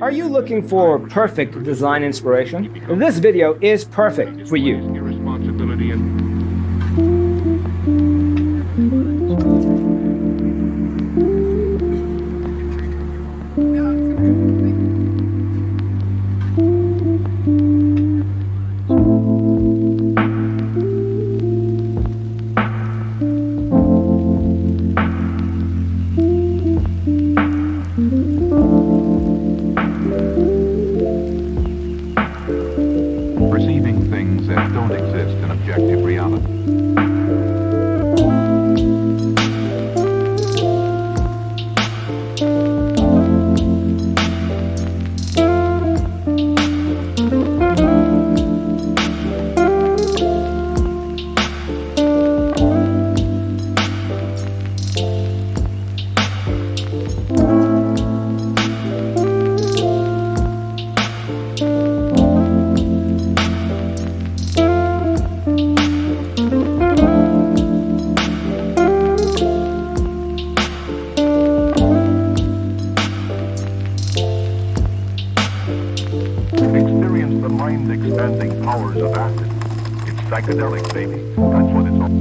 Are you looking for perfect design inspiration? This video is perfect for you. Irresponsibility and perceiving things that don't exist in objective reality. Experience the mind-expanding powers of acid. It's psychedelic, baby. That's what it's all.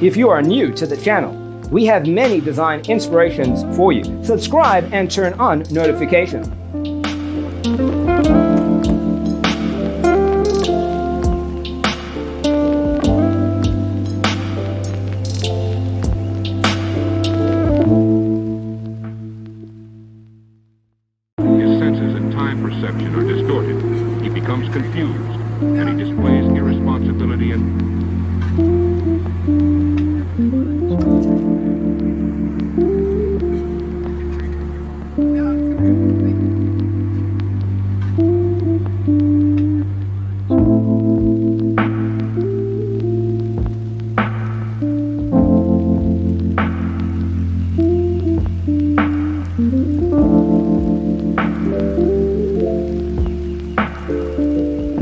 If you are new to the channel, we have many design inspirations for you. Subscribe and turn on notifications. His senses and time perception are distorted. He becomes confused, and he displays irresponsibility and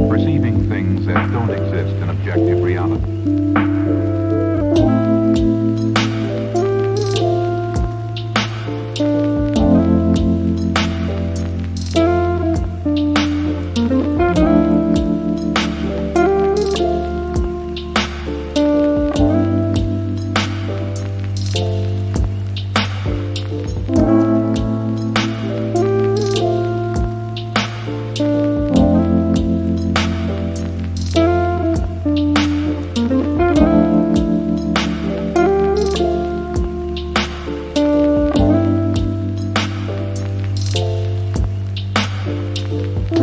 perceiving things that don't exist in objective reality.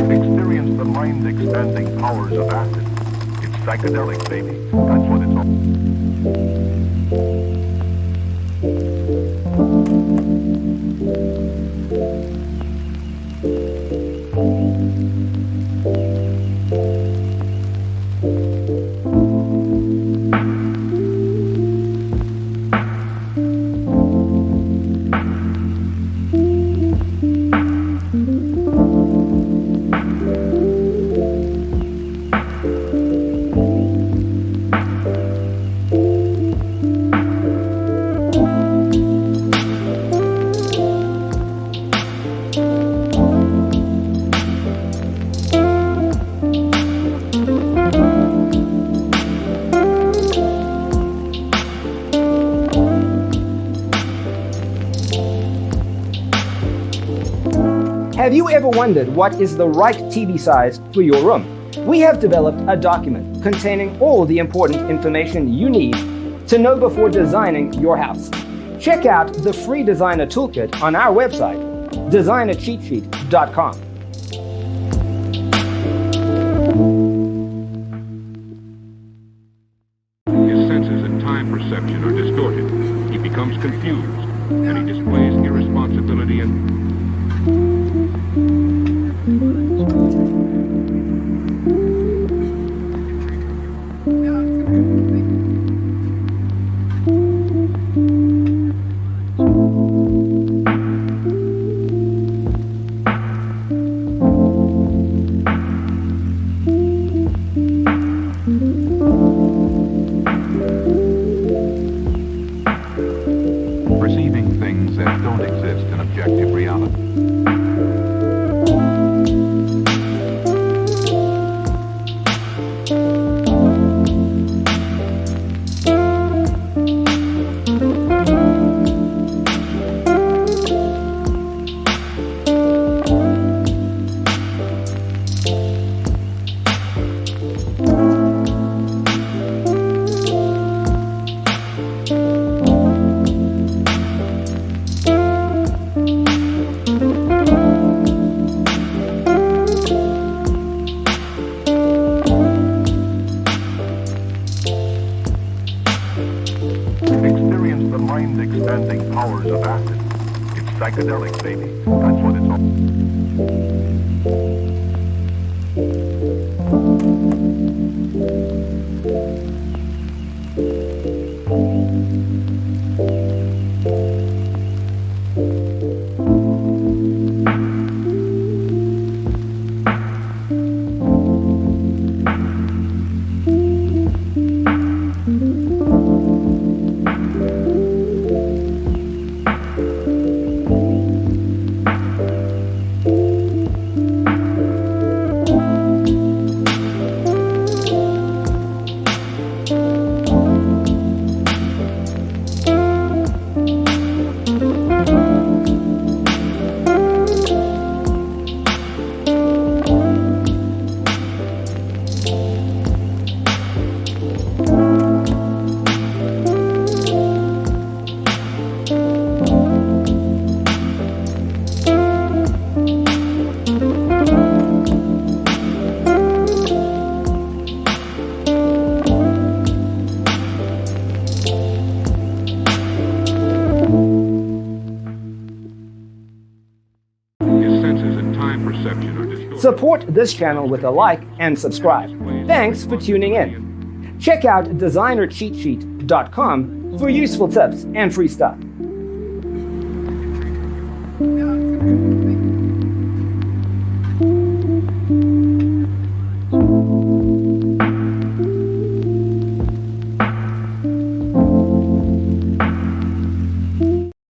Experience the mind-expanding powers of acid. It's psychedelic, baby. That's what it's all. Have you ever wondered what is the right TV size for your room? We have developed a document containing all the important information you need to know before designing your house. Check out the free designer toolkit on our website, designercheatsheet.com. His senses and time perception are distorted. He becomes confused, and he displays irresponsibility and... perceiving things that don't exist in objective reality. Experience the mind-expanding powers of acid. It's psychedelic, baby. That's what it's all. Support this channel with a like and subscribe. Thanks for tuning in. Check out designercheatsheet.com for useful tips and free stuff.